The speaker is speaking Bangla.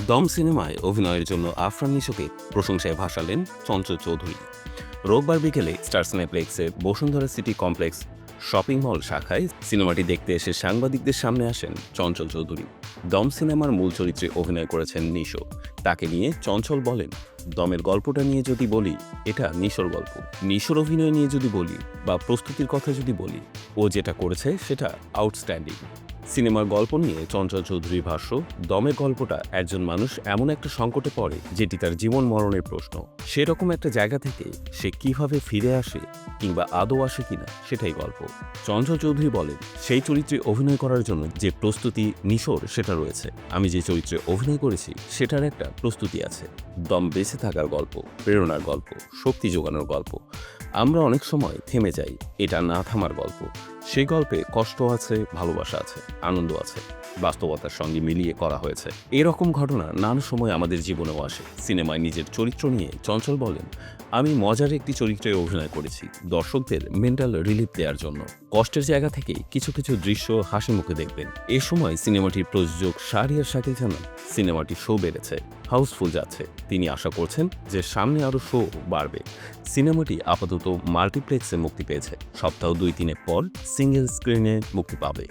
দম সিনেমায় অভিনয়ের জন্য আফরান নিশোকে প্রশংসায় ভাসালেন চঞ্চল চৌধুরী। রোববার বিকেলে স্টার সিনেপ্লেক্সে Bashundhara city complex shopping mall শাখায় সিনেমাটি দেখতে এসে সাংবাদিকদের সামনে আসেন চঞ্চল চৌধুরী। দম সিনেমার মূল চরিত্রে অভিনয় করেছেন নিশো। তাকে নিয়ে চঞ্চল বলেন, দমের গল্পটা নিয়ে যদি বলি, এটা নিশোর গল্প। নিশোর অভিনয় নিয়ে যদি বলি বা প্রস্তুতির কথা যদি বলি, ও যেটা করেছে সেটা আউটস্ট্যান্ডিং। সিনেমার গল্প নিয়ে চঞ্চল চৌধুরীর ভাষ্য, দমের গল্পটা একজন মানুষ এমন একটা সংকটে পড়ে যেটি তার জীবন মরণের প্রশ্ন। সেরকম একটা জায়গা থেকে সে কিভাবে ফিরে আসে কিংবা আদৌ আসে কিনা সেটাই গল্প। চঞ্চল চৌধুরী বলেন, সেই চরিত্রে অভিনয় করার জন্য যে প্রস্তুতি নিশোর সেটা রয়েছে। আমি যে চরিত্রে অভিনয় করেছি সেটার একটা প্রস্তুতি আছে। দম বেঁচে থাকার গল্প, প্রেরণার গল্প, শক্তি যোগানোর গল্প। আমরা অনেক সময় থেমে যাই, এটা না থামার গল্প। সেই গল্পে কষ্ট আছে, ভালোবাসা আছে, আনন্দ আছে, বাস্তবতার সঙ্গে মিলিয়ে করা হয়েছে। এরকম ঘটনা নানা সময় আমাদের জীবনেও আসে। সিনেমায় নিজের চরিত্র নিয়ে চঞ্চল বলেন, আমি মজার একটি চরিত্রে অভিনয় করেছি দর্শকদের মেন্টাল রিলিফ দেওয়ার জন্য। কষ্টের জায়গা থেকে কিছু কিছু দৃশ্য হাসি মুখে দেখবেন। এ সময় সিনেমাটির প্রযোজক শাহরিয়ার শাকিল জানান, সিনেমাটি শো বেড়েছে, হাউসফুল যাচ্ছে। তিনি আশা করছেন যে সামনে আরও শো বাড়বে। সিনেমাটি আপাতত মাল্টিপ্লেক্সে মুক্তি পেয়েছে, সপ্তাহ 2-3 পর সিঙ্গেল স্ক্রিনে মুক্তি পাবে।